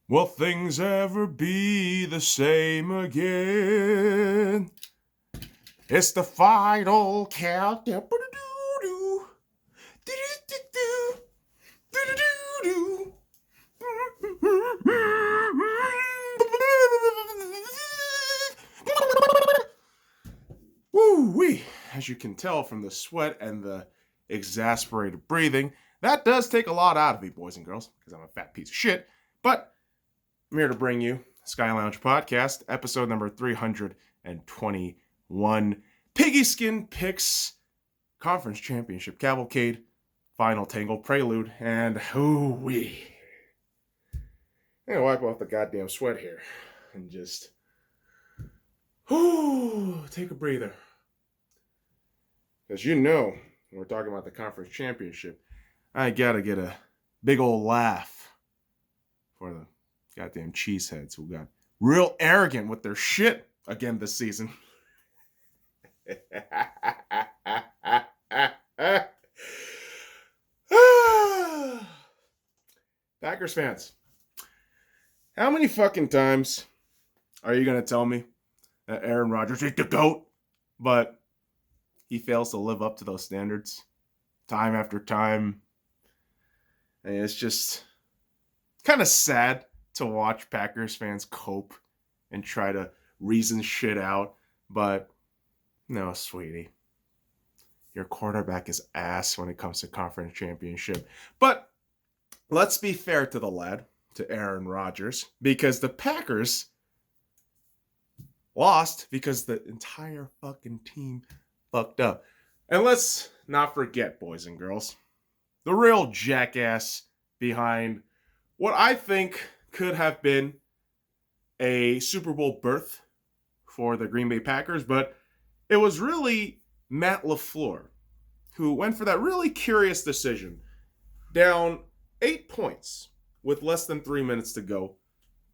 Will things ever be the same again? It's the final countdown. Ba-da-doo-doo. Do-do-do-do. Do-do-do-do. Woo-wee. As you can tell from the sweat and the exasperated breathing, that does take a lot out of me, boys and girls, because I'm a fat piece of shit. But I'm here to bring you SkyLounge Podcast, episode number 321. Piggyskin picks conference championship cavalcade, final Tango, Prelude, and hoo-wee. I'm gonna wipe off the goddamn sweat here and just take a breather. Because when we're talking about the conference championship, I gotta get a big old laugh for the goddamn cheeseheads who got real arrogant with their shit again this season. Packers fans, how many fucking times are you going to tell me that Aaron Rodgers is the GOAT, but he fails to live up to those standards time after time? And it's just kind of sad to watch Packers fans cope and try to reason shit out. But no, sweetie, your quarterback is ass when it comes to conference championship. But let's be fair to the lad, to Aaron Rodgers, because the Packers lost because the entire fucking team fucked up. And let's not forget, boys and girls, the real jackass behind what I think could have been a Super Bowl berth for the Green Bay Packers, but it was really Matt LaFleur who went for that really curious decision. Down 8 points with less than 3 minutes to go.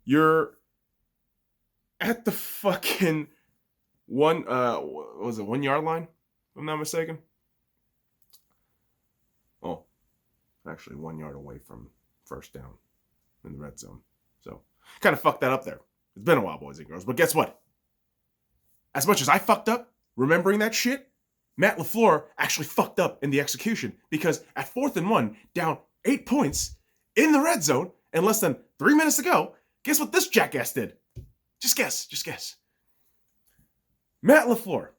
You're at the fucking 1 yard line, if I'm not mistaken? Oh, actually 1 yard away from first down in the red zone. So, kind of fucked that up there. It's been a while, boys and girls. But guess what? As much as I fucked up remembering that shit, Matt LaFleur actually fucked up in the execution. Because at 4th and 1, down 8 points in the red zone and less than 3 minutes to go, guess what this jackass did? Just guess. Matt LaFleur,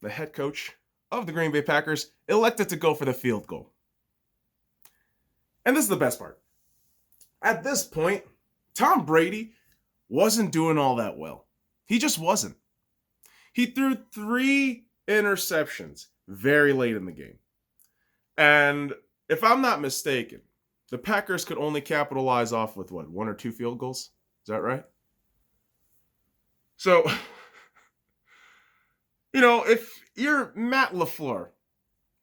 the head coach of the Green Bay Packers, elected to go for the field goal. And this is the best part. At this point, Tom Brady wasn't doing all that well. He just wasn't. He threw 3 interceptions very late in the game. And if I'm not mistaken, the Packers could only capitalize off with 1 or 2 field goals? Is that right? So, if you're Matt LaFleur,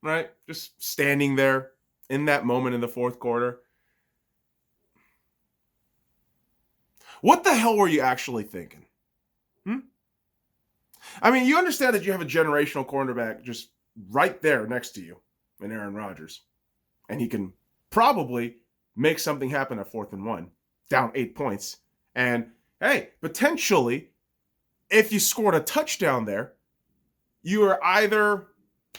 right, just standing there in that moment in the fourth quarter, what the hell were you actually thinking? I mean, you understand that you have a generational cornerback just right there next to you in Aaron Rodgers. And he can probably make something happen at 4th and 1, down 8 points. And, hey, potentially, if you scored a touchdown there, you are either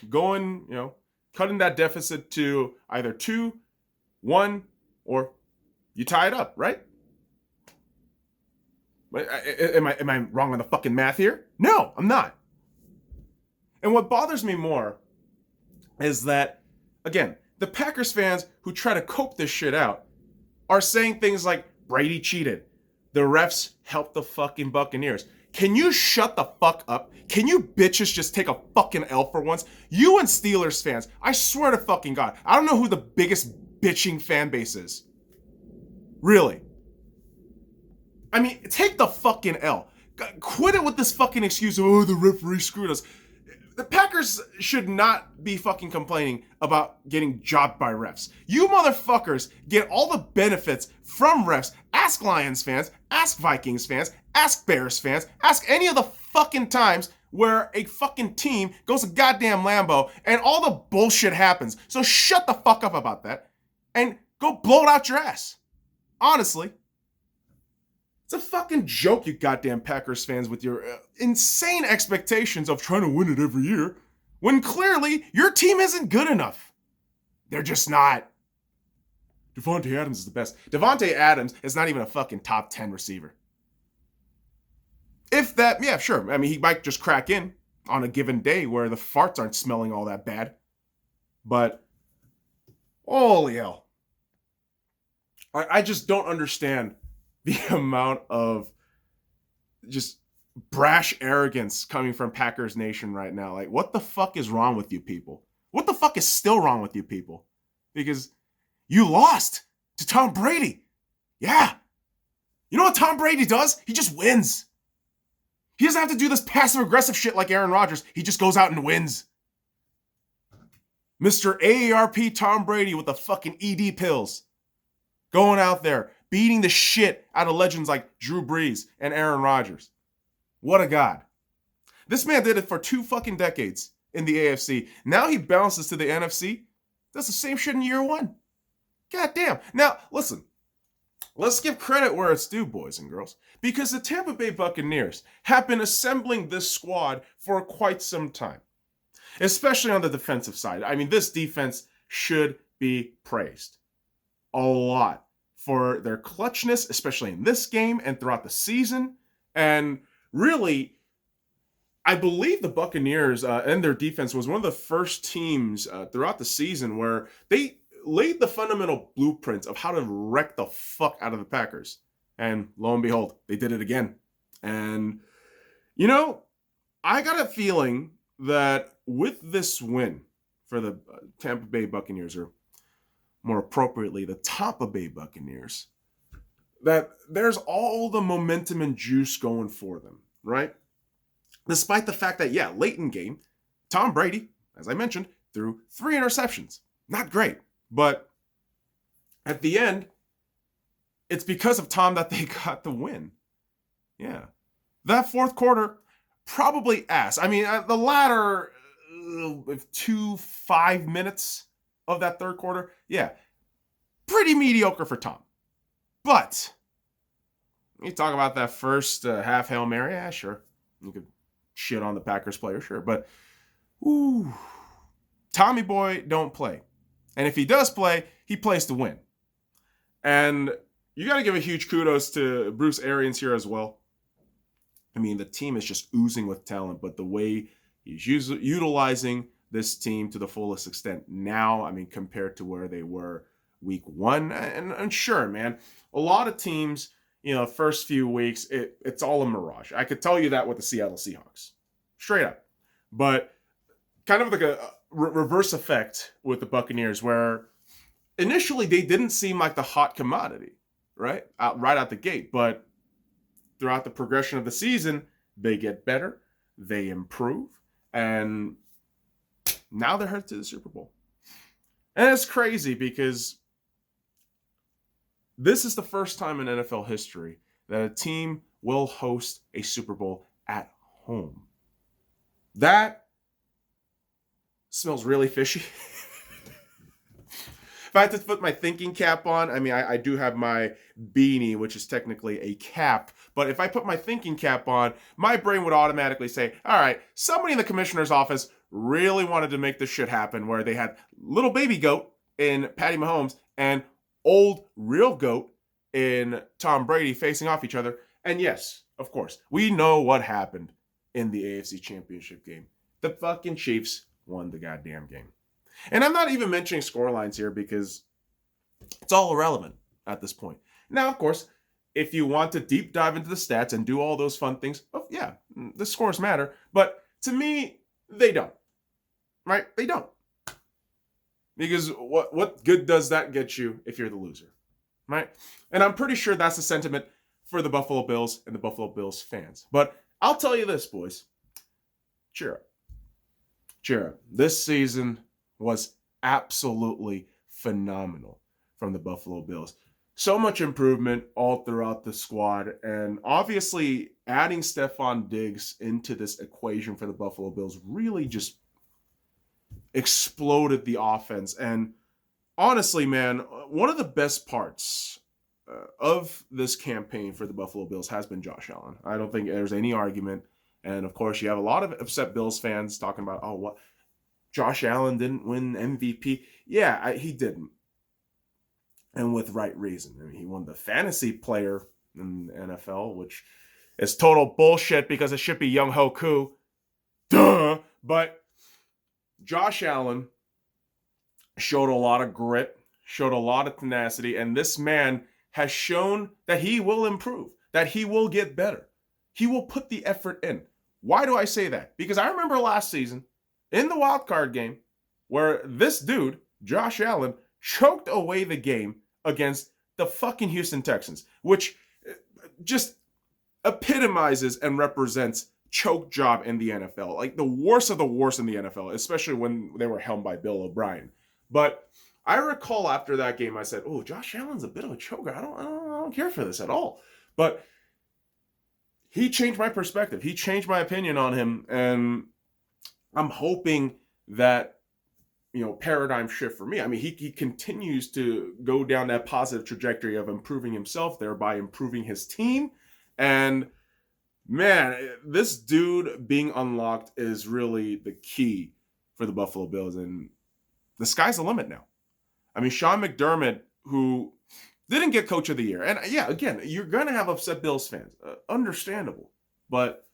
going, cutting that deficit to either 2, 1, or you tie it up, right? Am I wrong on the fucking math here? No, I'm not. And what bothers me more is that, again, the Packers fans who try to cope this shit out are saying things like, Brady cheated. The refs helped the fucking Buccaneers. Can you shut the fuck up? Can you bitches just take a fucking L for once? You and Steelers fans, I swear to fucking God, I don't know who the biggest bitching fan base is. Really. I mean, take the fucking L. Quit it with this fucking excuse of, the referee screwed us. The Packers should not be fucking complaining about getting jobbed by refs. You motherfuckers get all the benefits from refs. Ask Lions fans, ask Vikings fans, ask Bears fans, ask any of the fucking times where a fucking team goes to goddamn Lambeau and all the bullshit happens. So shut the fuck up about that and go blow it out your ass. Honestly. It's a fucking joke, you goddamn Packers fans, with your insane expectations of trying to win it every year, when clearly your team isn't good enough. They're just not. Davante Adams is the best. Davante Adams is not even a fucking top 10 receiver. If that, yeah, sure. I mean, he might just crack in on a given day where the farts aren't smelling all that bad. But, holy hell. I just don't understand the amount of just brash arrogance coming from Packers Nation right now. Like, what the fuck is wrong with you people? What the fuck is still wrong with you people? Because you lost to Tom Brady. Yeah. You know what Tom Brady does? He just wins. He doesn't have to do this passive-aggressive shit like Aaron Rodgers. He just goes out and wins. Mr. AARP Tom Brady with the fucking ED pills. Going out there, beating the shit out of legends like Drew Brees and Aaron Rodgers. What a god. This man did it for 2 fucking decades in the AFC. Now he bounces to the NFC. Does the same shit in year 1. God damn. Now, listen. Let's give credit where it's due, boys and girls. Because the Tampa Bay Buccaneers have been assembling this squad for quite some time. Especially on the defensive side. I mean, this defense should be praised a lot for their clutchness, especially in this game and throughout the season. And really, I believe the Buccaneers and their defense was one of the first teams throughout the season where they laid the fundamental blueprints of how to wreck the fuck out of the Packers. And lo and behold, they did it again. And, you know, I got a feeling that with this win for the Tampa Bay Buccaneers, or more appropriately, the Tampa Bay Buccaneers, that there's all the momentum and juice going for them, right? Despite the fact that, yeah, late in game, Tom Brady, as I mentioned, threw 3 interceptions. Not great, but at the end, it's because of Tom that they got the win. Yeah. That fourth quarter, probably ass. I mean, the latter 5 minutes of that third quarter, yeah, pretty mediocre for Tom. But you talk about that first half Hail Mary, yeah, sure. You could shit on the Packers player, sure. But, ooh, Tommy boy don't play. And if he does play, he plays to win. And you got to give a huge kudos to Bruce Arians here as well. I mean, the team is just oozing with talent, but the way he's utilizing this team to the fullest extent now, I mean, compared to where they were week 1. And sure, man, a lot of teams, you know, first few weeks, it's all a mirage. I could tell you that with the Seattle Seahawks. Straight up. But kind of like a reverse effect with the Buccaneers, where initially they didn't seem like the hot commodity, right? Right out the gate. But throughout the progression of the season, they get better, they improve, and now they're headed to the Super Bowl. And it's crazy because this is the first time in NFL history that a team will host a Super Bowl at home. That smells really fishy. If I had to put my thinking cap on, I mean, I do have my beanie, which is technically a cap. But if I put my thinking cap on, my brain would automatically say, all right, somebody in the commissioner's office really wanted to make this shit happen, where they had little baby goat in Patty Mahomes and old real goat in Tom Brady facing off each other. And yes, of course, we know what happened in the AFC Championship game. The fucking Chiefs won the goddamn game. And I'm not even mentioning scorelines here because it's all irrelevant at this point. Now, of course, if you want to deep dive into the stats and do all those fun things, oh yeah, the scores matter. But to me, they don't. Right? They don't. Because what good does that get you if you're the loser? Right? And I'm pretty sure that's the sentiment for the Buffalo Bills and the Buffalo Bills fans. But I'll tell you this, boys. Cheer up. Cheer up. This season was absolutely phenomenal from the Buffalo Bills. So much improvement all throughout the squad. And obviously, adding Stephon Diggs into this equation for the Buffalo Bills really just exploded the offense. And honestly, man, one of the best parts of this campaign for the Buffalo Bills has been Josh Allen. I don't think there's any argument. And of course, you have a lot of upset Bills fans talking about, oh, what? Josh Allen didn't win MVP. Yeah, he didn't. And with right reason. I mean, he won the fantasy player in the NFL, which is total bullshit because it should be Young Ho Koo. Duh! But Josh Allen showed a lot of grit, showed a lot of tenacity, and this man has shown that he will improve, that he will get better. He will put the effort in. Why do I say that? Because I remember last season in the wild card game where this dude, Josh Allen, choked away the game against the fucking Houston Texans, which just epitomizes and represents choke job in the NFL. Like the worst of the worst in the NFL, especially when they were helmed by Bill O'Brien. But I recall after that game, I said, oh, Josh Allen's a bit of a choker. I don't care for this at all. But he changed my perspective. He changed my opinion on him. And I'm hoping that, paradigm shift for me. I mean, he continues to go down that positive trajectory of improving himself, thereby improving his team. And man, this dude being unlocked is really the key for the Buffalo Bills. And the sky's the limit now. I mean, Sean McDermott, who didn't get Coach of the Year. And yeah, again, you're going to have upset Bills fans. Understandable. But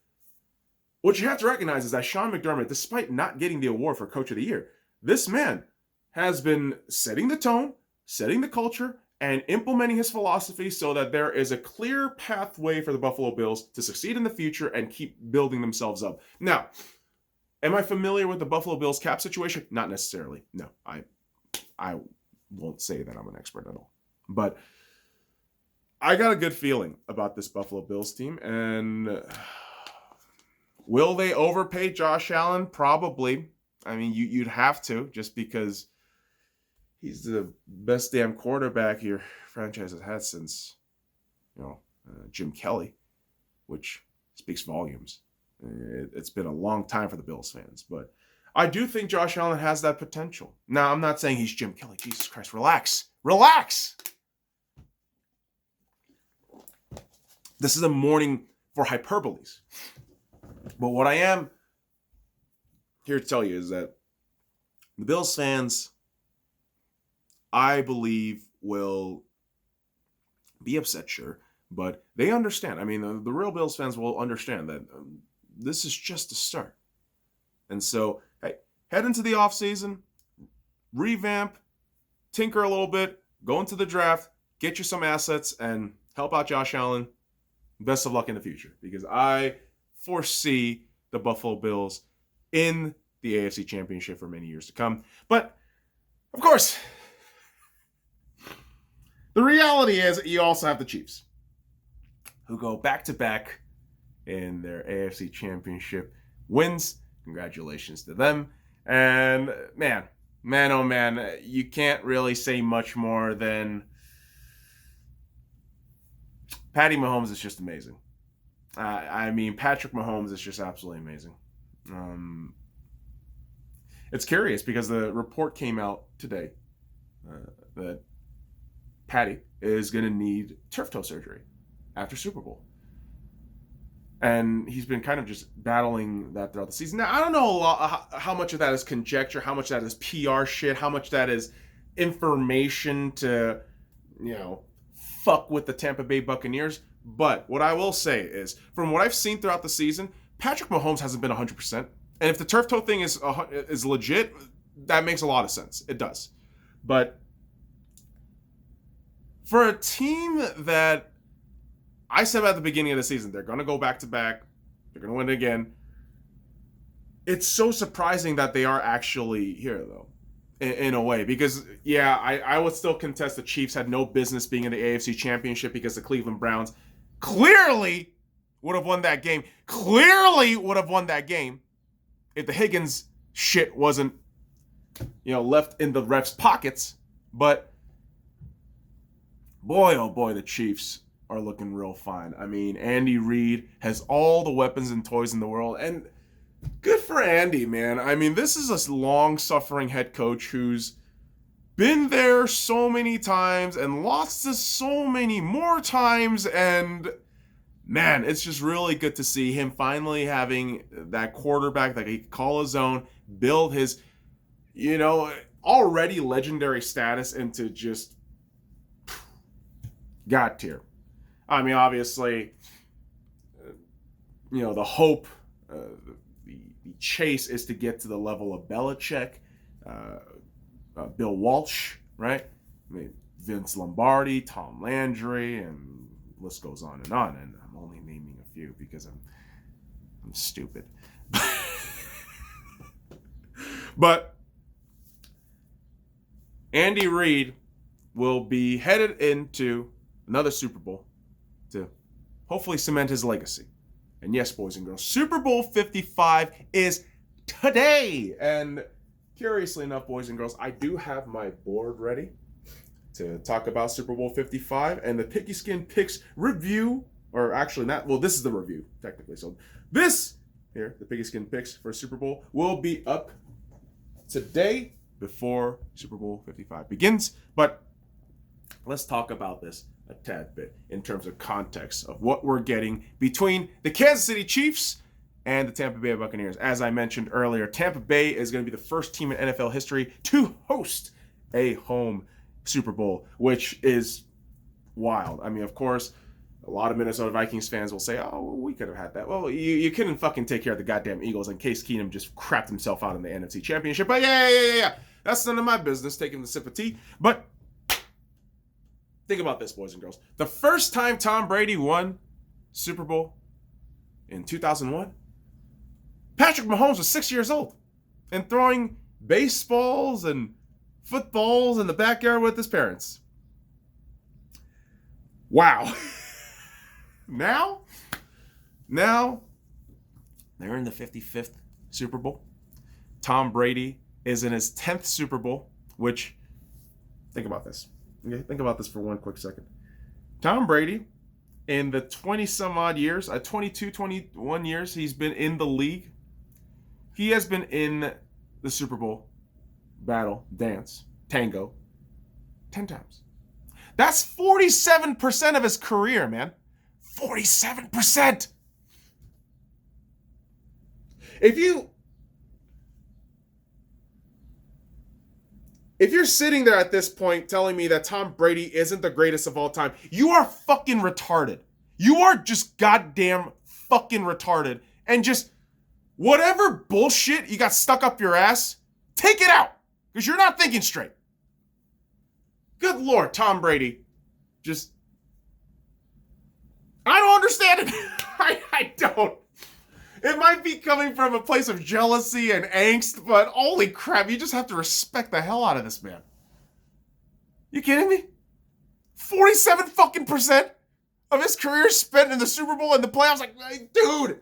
what you have to recognize is that Sean McDermott, despite not getting the award for Coach of the Year, this man has been setting the tone, setting the culture, and implementing his philosophy so that there is a clear pathway for the Buffalo Bills to succeed in the future and keep building themselves up. Now, am I familiar with the Buffalo Bills cap situation? Not necessarily. No, I won't say that I'm an expert at all. But I got a good feeling about this Buffalo Bills team. And will they overpay Josh Allen? Probably. I mean, you'd have to, just because he's the best damn quarterback your franchise has had since, Jim Kelly, which speaks volumes. It's been a long time for the Bills fans, but I do think Josh Allen has that potential. Now, I'm not saying he's Jim Kelly. Jesus Christ, relax. Relax! This is a morning for hyperboles. But what I am here to tell you is that the Bills fans, I believe, will be upset, sure, but they understand. I mean, the real Bills fans will understand that this is just a start. And so, hey, head into the offseason, revamp, tinker a little bit, go into the draft, get you some assets, and help out Josh Allen. Best of luck in the future, because I foresee the Buffalo Bills in the AFC Championship for many years to come. But, of course, the reality is you also have the Chiefs, who go back-to-back in their AFC Championship wins. Congratulations to them. And, man, oh man, you can't really say much more than Patty Mahomes is just amazing. I mean, Patrick Mahomes is just absolutely amazing. It's curious because the report came out today that Patty is going to need turf toe surgery after Super Bowl. And he's been kind of just battling that throughout the season. Now, I don't know how much of that is conjecture, how much of that is PR shit, how much that is information to, fuck with the Tampa Bay Buccaneers. But what I will say is, from what I've seen throughout the season, Patrick Mahomes hasn't been 100%. And if the turf toe thing is legit, that makes a lot of sense. It does. But for a team that I said at the beginning of the season, they're going to go back-to-back, they're going to win it again, it's so surprising that they are actually here, though, in a way. Because, yeah, I would still contest the Chiefs had no business being in the AFC Championship because the Cleveland Browns clearly would have won that game. Clearly would have won that game if the Higgins shit wasn't, left in the refs' pockets. But, boy, oh boy, the Chiefs are looking real fine. I mean, Andy Reid has all the weapons and toys in the world, and good for Andy, man. I mean, this is a long-suffering head coach who's been there so many times and lost to so many more times, and man, it's just really good to see him finally having that quarterback that he can call his own, build his, already legendary status into just God tier. I mean, obviously, the hope, the chase is to get to the level of Belichick, Bill Walsh, right? I mean, Vince Lombardi, Tom Landry, and the list goes on. And I'm only naming a few because I'm stupid. But Andy Reid will be headed into another Super Bowl to hopefully cement his legacy. And yes, boys and girls, Super Bowl 55 is today. And curiously enough, boys and girls, I do have my board ready to talk about Super Bowl 55 and the Piggyskin Picks review, or actually not, well, this is the review, technically. So this here, the Piggyskin Picks for Super Bowl, will be up today before Super Bowl 55 begins. But let's talk about this a tad bit in terms of context of what we're getting between the Kansas City Chiefs and the Tampa Bay Buccaneers. As I mentioned earlier, Tampa Bay is going to be the first team in NFL history to host a home Super Bowl, which is wild. I mean, of course, a lot of Minnesota Vikings fans will say, oh, we could have had that. Well, you couldn't fucking take care of the goddamn Eagles, and Case Keenum just crapped himself out in the NFC Championship. But yeah. That's none of my business, taking the sip of tea. But think about this, boys and girls. The first time Tom Brady won Super Bowl in 2001, Patrick Mahomes was 6 years old and throwing baseballs and footballs in the backyard with his parents. Wow. Now, they're in the 55th Super Bowl. Tom Brady is in his 10th Super Bowl, which, think about this. Okay, think about this for one quick second. Tom Brady, in the 20-some-odd years, 22, 21 years he's been in the league, he has been in the Super Bowl battle, dance, tango, 10 times. That's 47% of his career, man. 47%! If you're sitting there at this point telling me that Tom Brady isn't the greatest of all time, you are fucking retarded. You are just goddamn fucking retarded. And just whatever bullshit you got stuck up your ass, take it out. Because you're not thinking straight. Good Lord, Tom Brady. Just, I don't understand it. I don't. It might be coming from a place of jealousy and angst, but holy crap, you just have to respect the hell out of this man. You kidding me? 47 fucking percent of his career spent in the Super Bowl and the playoffs. Like, dude,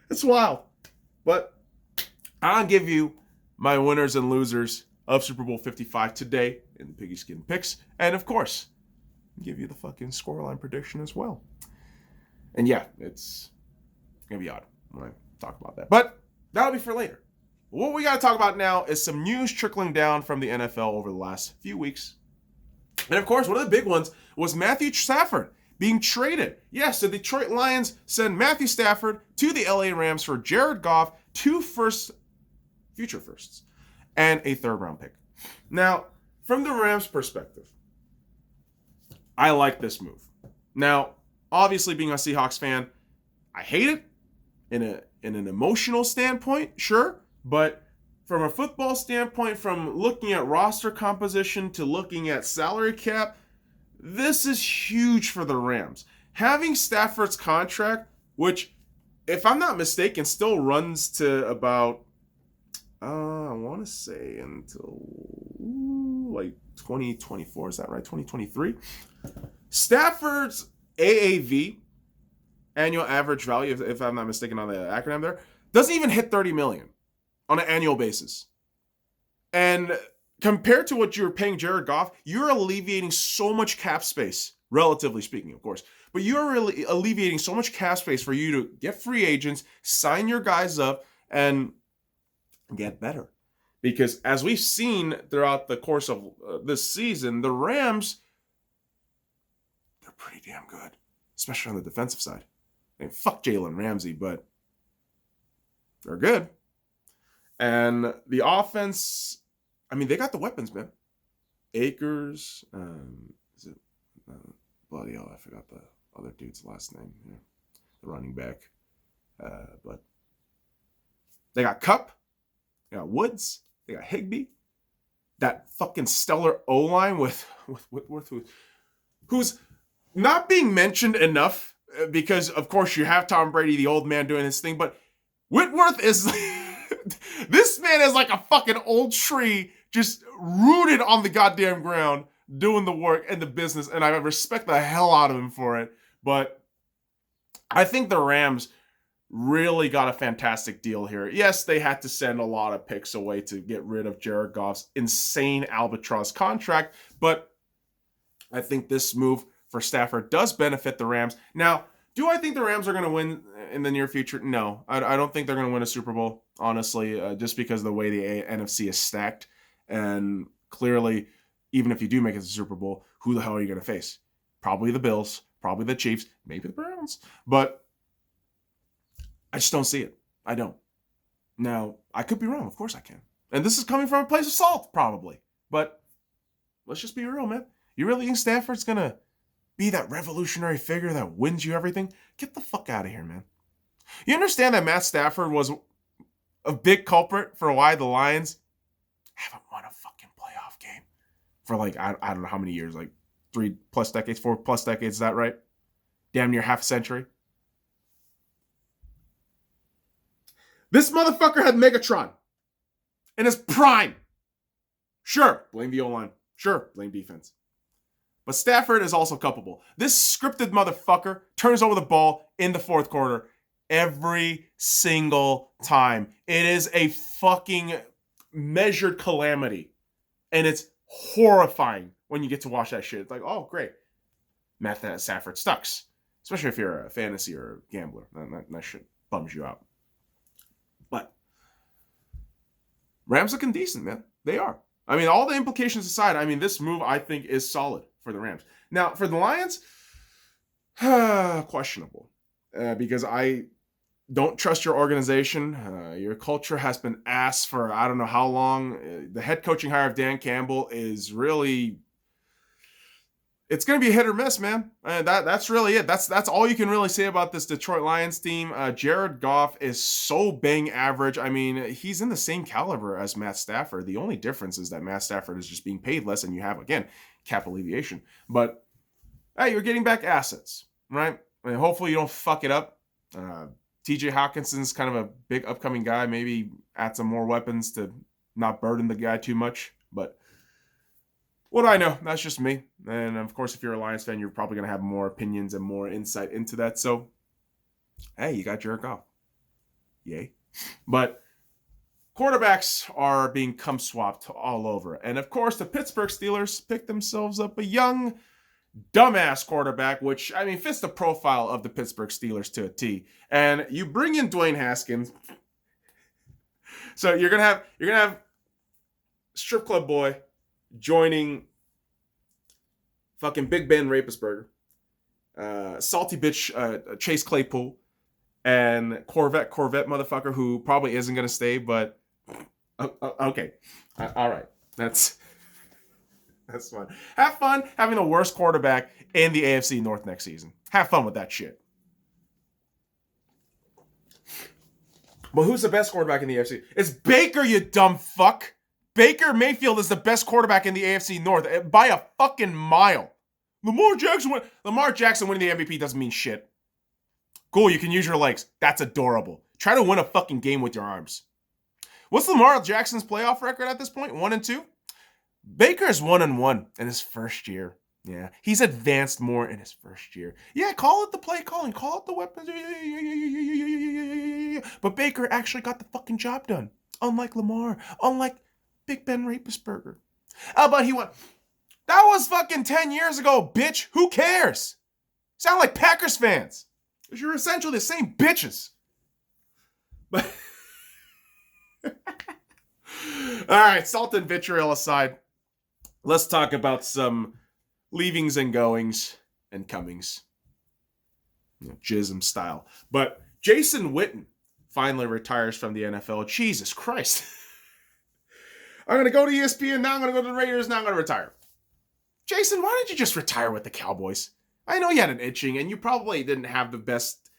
it's wild. But I'll give you my winners and losers of Super Bowl 55 today in the Piggyskin Picks, and of course, give you the fucking scoreline prediction as well. And yeah, it's gonna be odd when I talk about that, but that'll be for later. What we gotta talk about now is some news trickling down from the NFL over the last few weeks. And of course, one of the big ones was Matthew Stafford being traded. Yes, the Detroit Lions send Matthew Stafford to the LA Rams for Jared Goff, 2 future firsts, and a 3rd round pick. Now, from the Rams' perspective, I like this move. Now, obviously, being a Seahawks fan, I hate it in an emotional standpoint, sure, but from a football standpoint, from looking at roster composition to looking at salary cap, this is huge for the Rams. Having Stafford's contract, which, if I'm not mistaken, still runs to about, I want to say until like 2024, is that right? 2023? Stafford's AAV, annual average value, if I'm not mistaken on the acronym there, doesn't even hit 30 million on an annual basis. And compared to what you're paying Jared Goff, you're alleviating so much cap space, relatively speaking, of course. But you're really alleviating so much cap space for you to get free agents, sign your guys up, and get better. Because as we've seen throughout the course of this season, the Rams, they're pretty damn good, especially on the defensive side. I mean, fuck Jalen Ramsey, but they're good. And the offense, I mean, they got the weapons, man. Akers, is it bloody hell? I forgot the other dude's last name. Yeah, the running back, but they got Kupp, they got Woods, they got Higbee, that fucking stellar O line with Whitworth, who's not being mentioned enough because, of course, you have Tom Brady, the old man, doing his thing, but Whitworth is. This man is like a fucking old tree just rooted on the goddamn ground doing the work and the business, and I respect the hell out of him for it. But I think the Rams really got a fantastic deal here. Yes, they had to send a lot of picks away to get rid of Jared Goff's insane albatross contract, but I think this move for Stafford does benefit the Rams. Now, do I think the Rams are going to win in the near future? No, I don't think they're going to win a Super Bowl, honestly, just because of the way the NFC is stacked. And clearly, even if you do make it to the Super Bowl, who the hell are you going to face? Probably the Bills, probably the Chiefs, maybe the Browns. But I just don't see it. I don't. Now, I could be wrong. Of course I can. And this is coming from a place of salt, probably. But let's just be real, man. You really think Stafford's going to be that revolutionary figure that wins you everything? Get the fuck out of here, man. You understand that Matt Stafford was a big culprit for why the Lions haven't won a fucking playoff game for like, I don't know how many years, like 3+ decades, 4+ decades, is that right? Damn near half a century. This motherfucker had Megatron in his prime. Sure, blame the O-line. Sure, blame defense. But Stafford is also culpable. This scripted motherfucker turns over the ball in the fourth quarter every single time. It is a fucking measured calamity. And it's horrifying when you get to watch that shit. It's like, oh, great. Matt Stafford sucks. Especially if you're a fantasy or a gambler. That shit bums you out. But Rams looking decent, man. They are. I mean, all the implications aside, I mean, this move, I think, is solid for the Rams. Now, for the Lions, questionable. Because I don't trust your organization. Your culture has been ass for I don't know how long. The head coaching hire of Dan Campbell is really... It's going to be a hit or miss, man. That's really it. That's all you can really say about this Detroit Lions team. Jared Goff is so bang average. I mean, he's in the same caliber as Matt Stafford. The only difference is that Matt Stafford is just being paid less, and you have, again, cap alleviation. But, hey, you're getting back assets, right? I mean, hopefully you don't fuck it up. TJ Hawkinson's kind of a big upcoming guy. Maybe add some more weapons to not burden the guy too much. But what do I know? That's just me. And of course, if you're a Lions fan, you're probably going to have more opinions and more insight into that. So, hey, you got Jared Goff. Yay. But quarterbacks are being cum swapped all over. And of course, the Pittsburgh Steelers picked themselves up a young, dumbass quarterback, which, I mean, fits the profile of the Pittsburgh Steelers to a T. And you bring in Dwayne Haskins. So you're gonna have strip club boy joining fucking Big Ben Rapisberger, salty bitch Chase Claypool, and Corvette motherfucker who probably isn't gonna stay, but okay, all right, that's fun. Have fun having the worst quarterback in the AFC North next season. Have fun with that shit. But who's the best quarterback in the AFC? It's Baker, you dumb fuck. Baker Mayfield is the best quarterback in the AFC North by a fucking mile. Lamar Jackson winning the MVP doesn't mean shit. Cool, you can use your legs. That's adorable. Try to win a fucking game with your arms. What's Lamar Jackson's playoff record at this point? 1-2? Baker's 1-1 in his first year. Yeah, he's advanced more in his first year. Yeah, call it the play calling. Call it the weapons. But Baker actually got the fucking job done. Unlike Lamar. Unlike Big Ben Rapisberger. But he went... That was fucking 10 years ago, bitch. Who cares? Sound like Packers fans. Because you're essentially the same bitches. But... All right, salt and vitriol aside, let's talk about some leavings and goings and comings. Jism style. But Jason Witten finally retires from the NFL. Jesus Christ. I'm going to go to ESPN, now I'm going to go to the Raiders, now I'm going to retire. Jason, why didn't you just retire with the Cowboys? I know you had an itching, and you probably didn't have the best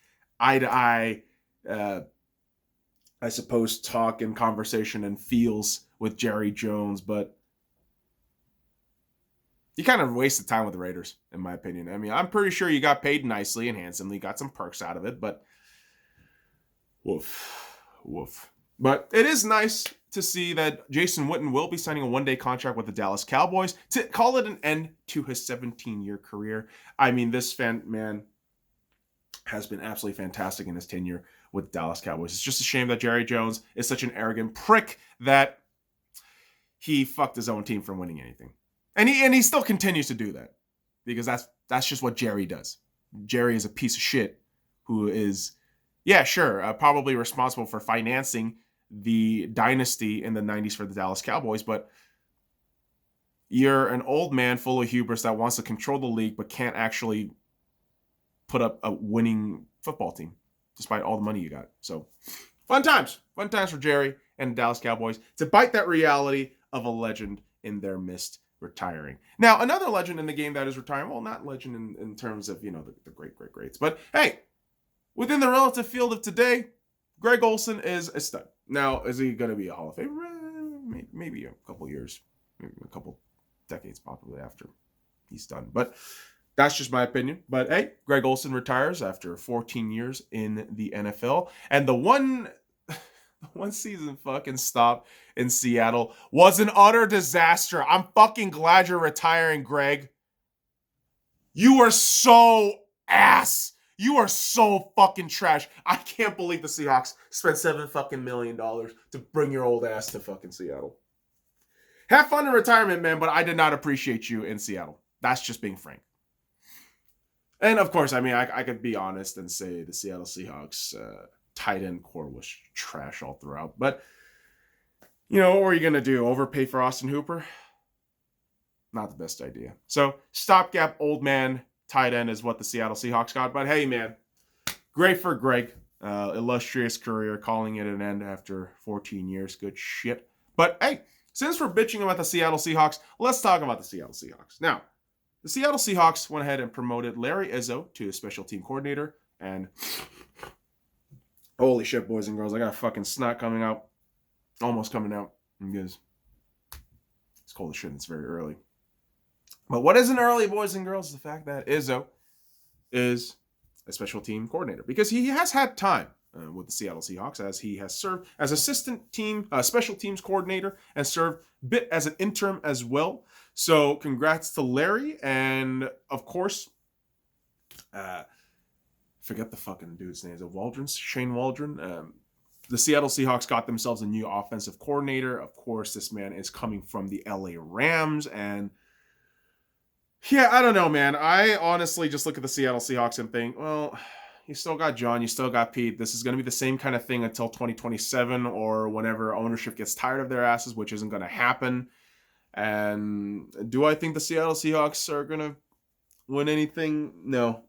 eye-to-eye, I suppose, talk and conversation and feels with Jerry Jones, but you kind of wasted time with the Raiders, in my opinion. I mean, I'm pretty sure you got paid nicely and handsomely, got some perks out of it, but woof. But it is nice to see that Jason Witten will be signing a one-day contract with the Dallas Cowboys to call it an end to his 17-year career. I mean, this man has been absolutely fantastic in his tenure with the Dallas Cowboys. It's just a shame that Jerry Jones is such an arrogant prick that he fucked his own team from winning anything. And he still continues to do that because that's just what Jerry does. Jerry is a piece of shit who is, probably responsible for financing the dynasty in the 90s for the Dallas Cowboys, but you're an old man full of hubris that wants to control the league but can't actually put up a winning football team despite all the money you got. So fun times for Jerry and the Dallas Cowboys to bite that reality of a legend in their midst retiring. Now, another legend in the game that is retiring, well, not legend in terms of, the greats, but hey, within the relative field of today, Greg Olsen is a stud. Now, is he going to be a Hall of Famer? Maybe a couple years, maybe a couple decades probably after he's done. But that's just my opinion. But hey, Greg Olsen retires after 14 years in the NFL. And the one season fucking stop in Seattle was an utter disaster. I'm fucking glad you're retiring, Greg. You are so ass. You are so fucking trash. I can't believe the Seahawks spent $7 million to bring your old ass to fucking Seattle. Have fun in retirement, man, but I did not appreciate you in Seattle. That's just being frank. And of course, I mean, I could be honest and say the Seattle Seahawks tight end core was trash all throughout. But, what were you going to do? Overpay for Austin Hooper? Not the best idea. So, stopgap old man tight end is what the Seattle Seahawks got. But hey, man, great for Greg. Illustrious career, calling it an end after 14 years. Good shit. But hey, since we're bitching about the Seattle Seahawks, let's talk about the Seattle Seahawks. Now, the Seattle Seahawks went ahead and promoted Larry Izzo to special team coordinator. And holy shit, boys and girls, I got a fucking snot coming out. Almost coming out. Because it's cold as shit and it's very early. But what isn't early, boys and girls, is the fact that Izzo is a special team coordinator. Because he has had time with the Seattle Seahawks as he has served as assistant team, special teams coordinator and served a bit as an interim as well. So congrats to Larry. And of course, forget the fucking dude's name. Is it Waldron? Shane Waldron? The Seattle Seahawks got themselves a new offensive coordinator. Of course, this man is coming from the LA Rams. And yeah, I don't know, man. I honestly just look at the Seattle Seahawks and think, well, you still got John, you still got Pete. This is going to be the same kind of thing until 2027 or whenever ownership gets tired of their asses, which isn't going to happen. And do I think the Seattle Seahawks are going to win anything? No,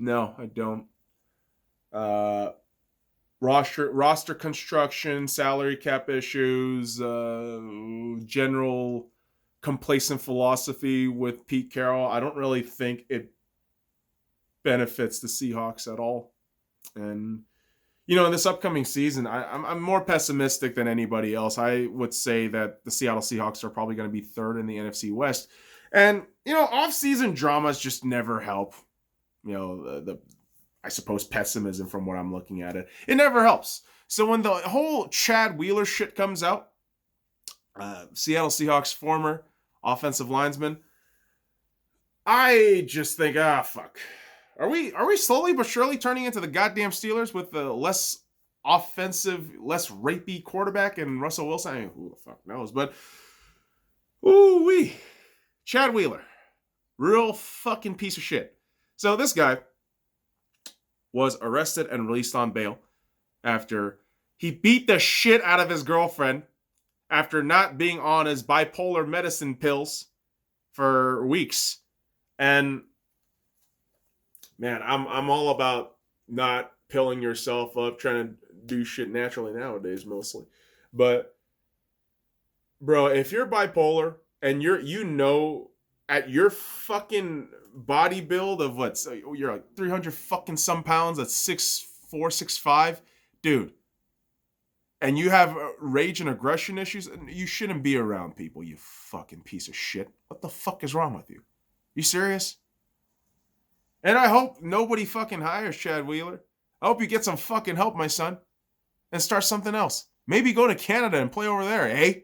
I don't. Roster construction, salary cap issues, general complacent philosophy with Pete Carroll. I don't really think it benefits the Seahawks at all. And, in this upcoming season, I'm more pessimistic than anybody else. I would say that the Seattle Seahawks are probably going to be third in the NFC West. And, off-season dramas just never help. I suppose pessimism from what I'm looking at it. It never helps. So when the whole Chad Wheeler shit comes out, Seattle Seahawks former offensive lineman, I just think, fuck. Are we slowly but surely turning into the goddamn Steelers with the less offensive, less rapey quarterback and Russell Wilson? I mean, who the fuck knows? But, ooh-wee. Chad Wheeler. Real fucking piece of shit. So this guy was arrested and released on bail after he beat the shit out of his girlfriend after not being on his bipolar medicine pills for weeks. And man, I'm all about not pilling yourself up, trying to do shit naturally nowadays mostly. But bro, if you're bipolar and you're at your fucking body build of what, so you're like 300 fucking some pounds, that's 6'4", 6'5", dude, and you have rage and aggression issues, you shouldn't be around people, you fucking piece of shit. What the fuck is wrong with you? You serious? And I hope nobody fucking hires Chad Wheeler. I hope you get some fucking help, my son, and start something else. Maybe go to Canada and play over there, eh?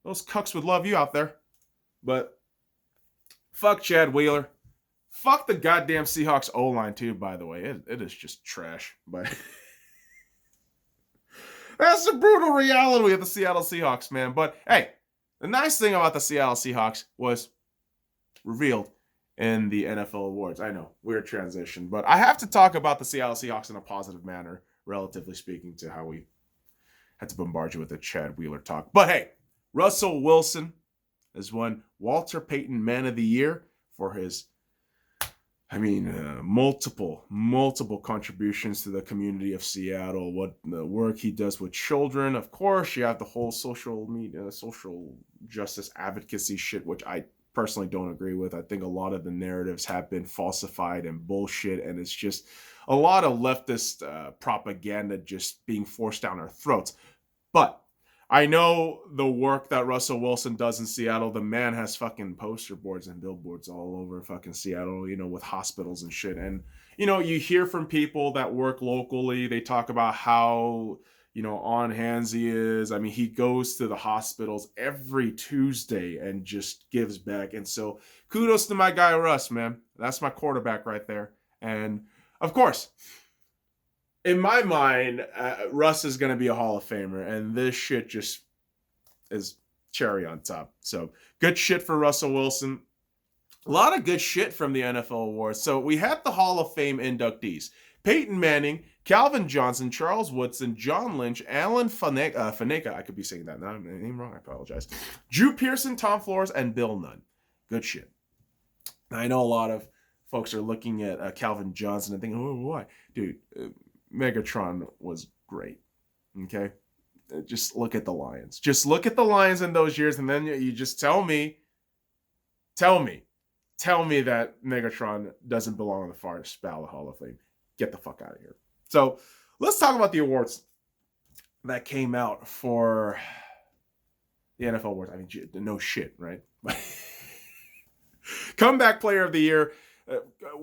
Those cucks would love you out there. But fuck Chad Wheeler. Fuck the goddamn Seahawks O-line too, by the way. It is just trash. But that's the brutal reality of the Seattle Seahawks, man. But hey, the nice thing about the Seattle Seahawks was revealed in the NFL awards. I know, weird transition. But I have to talk about the Seattle Seahawks in a positive manner, relatively speaking, to how we had to bombard you with the Chad Wheeler talk. But hey, Russell Wilson has won Walter Payton Man of the Year for his, multiple contributions to the community of Seattle, what the work he does with children. Of course, you have the whole social media, social justice advocacy shit, which I personally don't agree with. I think a lot of the narratives have been falsified and bullshit, and it's just a lot of leftist propaganda just being forced down our throats. But I know the work that Russell Wilson does in Seattle. The man has fucking poster boards and billboards all over fucking Seattle, with hospitals and shit. And, you hear from people that work locally. They talk about how, on hands he is. I mean, he goes to the hospitals every Tuesday and just gives back. And so kudos to my guy, Russ, man. That's my quarterback right there. And of course, in my mind, Russ is going to be a Hall of Famer, and this shit just is cherry on top. So good shit for Russell Wilson. A lot of good shit from the NFL awards. So we had the Hall of Fame inductees: Peyton Manning, Calvin Johnson, Charles Woodson, John Lynch, Alan Faneca, I could be saying that now, I'm name wrong, I apologize. Drew Pearson, Tom Flores, and Bill Nunn. Good shit. I know a lot of folks are looking at Calvin Johnson and thinking, oh, why? Dude, Megatron was great. Okay? Just look at the Lions. Just look at the Lions in those years, and then you just tell me that Megatron doesn't belong in the Forest Ballot Hall of Fame. Get the fuck out of here. So let's talk about the awards that came out for the NFL awards. I mean, no shit, right? Comeback Player of the Year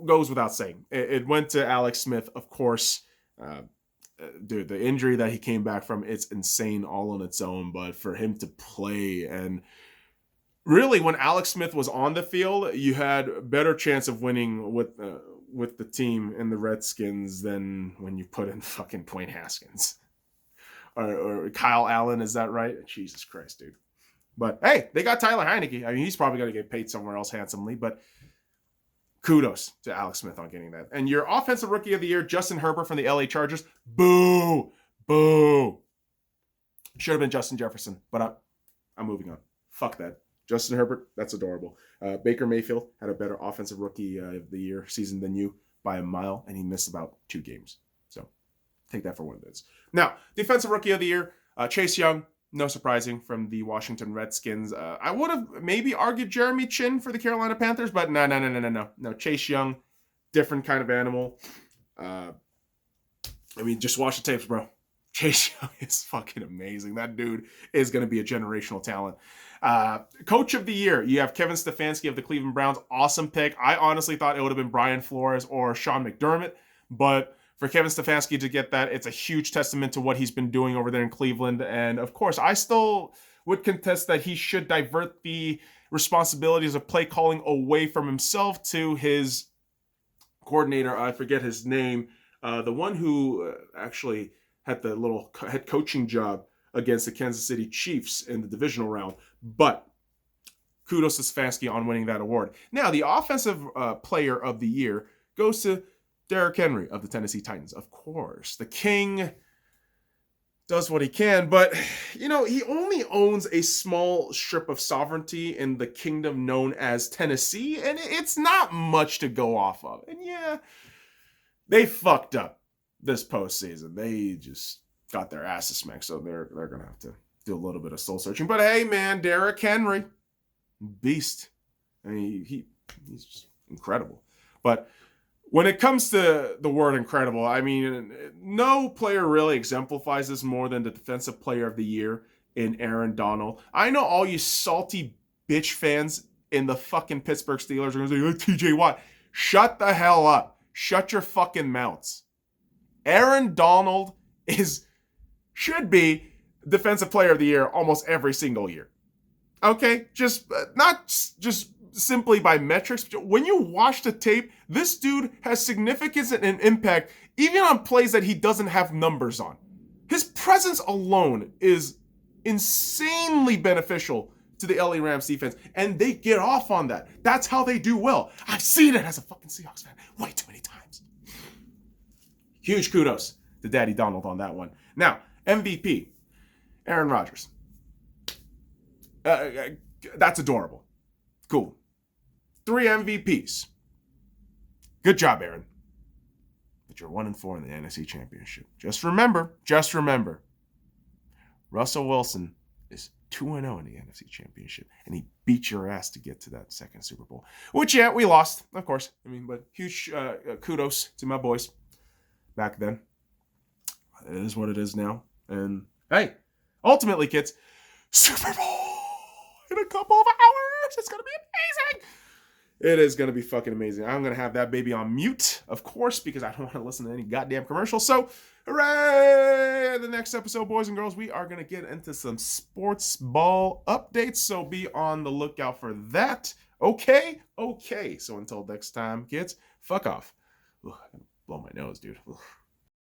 goes without saying. It went to Alex Smith, of course. Dude, the injury that he came back from, it's insane all on its own. But for him to play, and really when Alex Smith was on the field, you had a better chance of winning with the team in the Redskins than when you put in fucking Dwayne Haskins or Kyle Allen. Is that right? Jesus Christ, dude. But hey, they got Tyler Heineke. I mean, he's probably going to get paid somewhere else handsomely, but kudos to Alex Smith on getting that. And your Offensive Rookie of the Year, Justin Herbert from the LA Chargers. Boo! Boo! Should have been Justin Jefferson, but I'm moving on. Fuck that. Justin Herbert, that's adorable. Baker Mayfield had a better Offensive Rookie of the Year season than you by a mile, and he missed about 2 games. So take that for what it is. Now, Defensive Rookie of the Year, Chase Young. No surprising, from the Washington Redskins. I would have maybe argued Jeremy Chin for the Carolina Panthers, but no. Chase Young, different kind of animal. Just watch the tapes, bro. Chase Young is fucking amazing. That dude is going to be a generational talent. Coach of the Year, you have Kevin Stefanski of the Cleveland Browns. Awesome pick. I honestly thought it would have been Brian Flores or Sean McDermott, but for Kevin Stefanski to get that, it's a huge testament to what he's been doing over there in Cleveland. And of course, I still would contest that he should divert the responsibilities of play calling away from himself to his coordinator. I forget his name. The one who actually had the little head coaching job against the Kansas City Chiefs in the divisional round. But kudos to Stefanski on winning that award. Now, the Offensive Player of the Year goes to Derrick Henry of the Tennessee Titans. Of course, the king does what he can, but he only owns a small strip of sovereignty in the kingdom known as Tennessee, and it's not much to go off of. And yeah, they fucked up this postseason. They just got their asses smacked, so they're gonna have to do a little bit of soul searching. But hey, man, Derrick Henry, beast. I mean, he's just incredible. But when it comes to the word incredible, I mean, no player really exemplifies this more than the defensive player of the year in Aaron Donald. I know all you salty bitch fans in the fucking Pittsburgh Steelers are going to say, TJ Watt. Shut the hell up. Shut your fucking mouths. Aaron Donald should be defensive player of the year almost every single year. Okay? Not just simply by metrics. When you watch the tape, this dude has significance and impact even on plays that he doesn't have numbers on. His presence alone is insanely beneficial to the LA Rams defense, and they get off on that. That's how they do well. I've seen it as a fucking Seahawks fan way too many times. Huge kudos to Daddy Donald on that one. Now, MVP, Aaron Rodgers. That's adorable. Cool. 3 MVPs. Good job, Aaron. But you're 1-4 in the NFC Championship. Just remember, Russell Wilson is 2-0 in the NFC Championship, and he beat your ass to get to that second Super Bowl. Which, yeah, we lost, of course. I mean, but huge kudos to my boys back then. It is what it is now. And, hey, ultimately, kids, Super Bowl in a couple of hours. It's going to be amazing. It is going to be fucking amazing. I'm going to have that baby on mute, of course, because I don't want to listen to any goddamn commercials. So, hooray! The next episode, boys and girls, we are going to get into some sports ball updates. So, be on the lookout for that. Okay? Okay. So, until next time, kids, fuck off. Ugh, I can blow my nose, dude. Ugh.